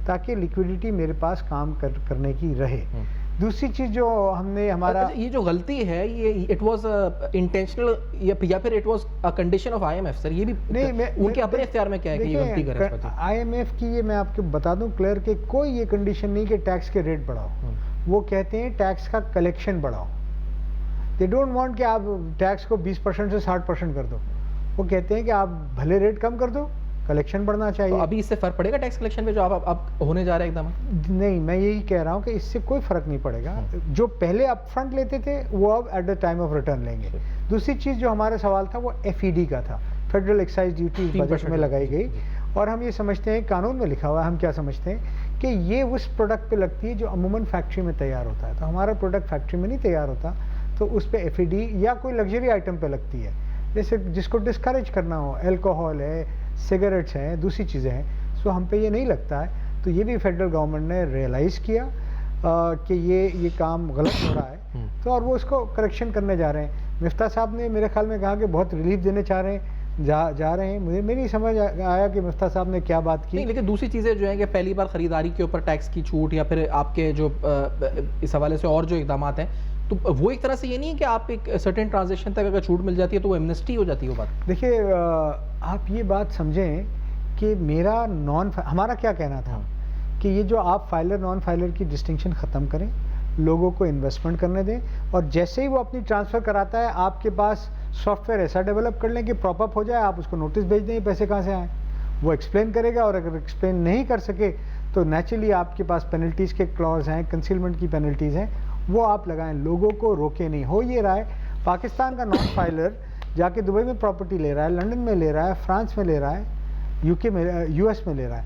تاکہ لیکویڈیٹی میرے پاس کام کرنے کی رہے. دوسری چیز جو ہم نے ہمارا یہ جو غلطی ہے یہ اٹ واز انٹینشنل یا پھر it was a condition of I M F. Sir یہ بھی ان کے اپنے اختیار میں کیا ہے کہ یہ غلطی کریں. آئی ایم ایف کی یہ میں آپ کو بتا دوں کلیئر کہ کوئی یہ کنڈیشن نہیں کہ ٹیکس کے ریٹ بڑھاؤ. وہ کہتے ہیں ٹیکس کا کلیکشن بڑھاؤ. دے ڈونٹ وانٹ کہ آپ ٹیکس کو 20% سے 60% کر دو. وہ کہتے ہیں کہ آپ بھلے ریٹ کم کر دو, کلیکشن بڑھنا چاہیے. ابھی اس سے فرق پڑے گا ٹیکس کلیکشن پہ جو اب ہونے جا رہا ہے ایک دم؟ نہیں, میں یہی کہہ رہا ہوں کہ اس سے کوئی فرق نہیں پڑے گا. جو پہلے اپ فرنٹ لیتے تھے وہ اب at the time of return لیں گے. دوسری چیز جو ہمارا سوال تھا وہ ایف ای ڈی کا تھا, فیڈرل ایکسائز ڈیوٹی بجٹ میں لگائی گئی. اور ہم یہ سمجھتے ہیں, قانون میں لکھا ہوا ہے, ہم کیا سمجھتے ہیں کہ یہ اس پروڈکٹ پہ لگتی ہے جو عموماً فیکٹری میں تیار ہوتا ہے. تو ہمارا پروڈکٹ فیکٹری میں نہیں تیار ہوتا تو اس پہ ایف ای ڈی یا کوئی لگژری آئٹم پہ لگتی ہے. جیسے جس کو ڈسکریج کرنا ہو, الکوہول ہے, سگریٹس ہیں, دوسری چیزیں ہیں, سو ہم پہ یہ نہیں لگتا ہے. تو یہ بھی فیڈرل گورنمنٹ نے ریئلائز کیا کہ یہ کام غلط ہو رہا ہے, تو اور وہ اس کو کریکشن کرنے جا رہے ہیں. مفتاح صاحب نے میرے خیال میں کہا کہ بہت ریلیف دینے چاہ رہے ہیں, جا رہے ہیں. مجھے نہیں سمجھ آیا کہ مفتاح صاحب نے کیا بات کی. لیکن دوسری چیزیں جو ہیں کہ پہلی بار خریداری کے اوپر ٹیکس کی چھوٹ یا پھر آپ کے جو اس حوالے سے اور جو اقدامات ہیں, تو وہ ایک طرح سے یہ نہیں ہے کہ آپ ایک سرٹن ٹرانزیکشن تک اگر چھوٹ مل جاتی ہے تو وہ ایمنسٹی ہو جاتی ہے وہ بات؟ دیکھیے آپ یہ بات سمجھیں کہ ہمارا کیا کہنا تھا کہ یہ جو آپ فائلر نان فائلر کی ڈسٹنکشن ختم کریں, لوگوں کو انویسٹمنٹ کرنے دیں, اور جیسے ہی وہ اپنی ٹرانسفر کراتا ہے آپ کے پاس سافٹ ویئر ایسا ڈیولپ کر لیں کہ پراپ اپ ہو جائے, آپ اس کو نوٹس بھیج دیں پیسے کہاں سے آئیں. وہ ایکسپلین کرے گا, اور اگر ایکسپلین نہیں کر سکے تو نیچرلی آپ کے پاس پینلٹیز کے کلوز ہیں, کنسیلمنٹ کی پینلٹیز ہیں, وہ آپ لگائیں. لوگوں کو روکے نہیں. ہو یہ رہا ہے پاکستان کا نان فائلر جا کے دبئی میں پراپرٹی لے رہا ہے, لنڈن میں لے رہا ہے, فرانس میں لے رہا ہے, یو ایس میں لے رہا ہے.